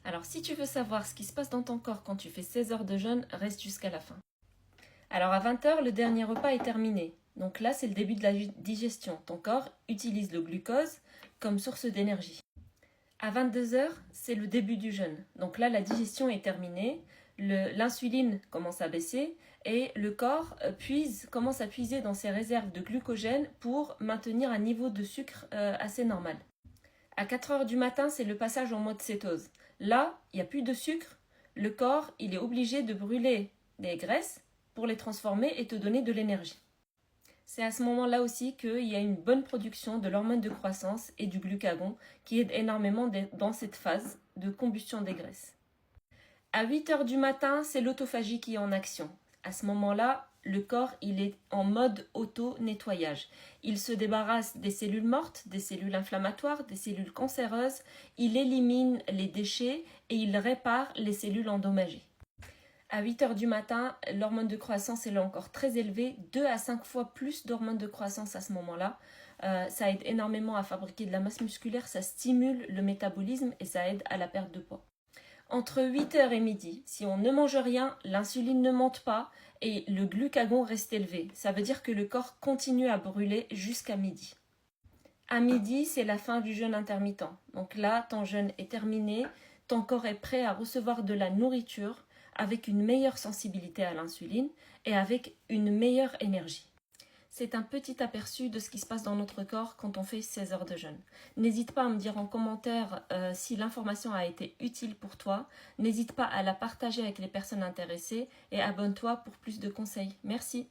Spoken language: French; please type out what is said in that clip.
Alors si tu veux savoir ce qui se passe dans ton corps quand tu fais 16 heures de jeûne, reste jusqu'à la fin. Alors à 20 heures, le dernier repas est terminé. Donc là, c'est le début de la digestion. Ton corps utilise le glucose comme source d'énergie. À 22 heures, c'est le début du jeûne. Donc là, la digestion est terminée, l'insuline commence à baisser et le corps commence à puiser dans ses réserves de glucogène pour maintenir un niveau de sucre assez normal. À 4 heures du matin, c'est le passage en mode cétose. Là, il n'y a plus de sucre. Le corps, il est obligé de brûler des graisses pour les transformer et te donner de l'énergie. C'est à ce moment-là aussi qu'il y a une bonne production de l'hormone de croissance et du glucagon qui aide énormément dans cette phase de combustion des graisses. À 8 heures du matin, c'est l'autophagie qui est en action. À ce moment-là, le corps il est en mode auto-nettoyage. Il se débarrasse des cellules mortes, des cellules inflammatoires, des cellules cancéreuses. Il élimine les déchets et il répare les cellules endommagées. À 8 heures du matin, l'hormone de croissance est encore très élevée, 2 à 5 fois plus d'hormones de croissance à ce moment-là. Ça aide énormément à fabriquer de la masse musculaire, ça stimule le métabolisme et ça aide à la perte de poids. Entre 8 heures et midi, si on ne mange rien, l'insuline ne monte pas et le glucagon reste élevé. Ça veut dire que le corps continue à brûler jusqu'à midi. À midi, c'est la fin du jeûne intermittent. Donc là, ton jeûne est terminé, ton corps est prêt à recevoir de la nourriture avec une meilleure sensibilité à l'insuline et avec une meilleure énergie. C'est un petit aperçu de ce qui se passe dans notre corps quand on fait 16 heures de jeûne. N'hésite pas à me dire en commentaire si l'information a été utile pour toi. N'hésite pas à la partager avec les personnes intéressées et abonne-toi pour plus de conseils. Merci.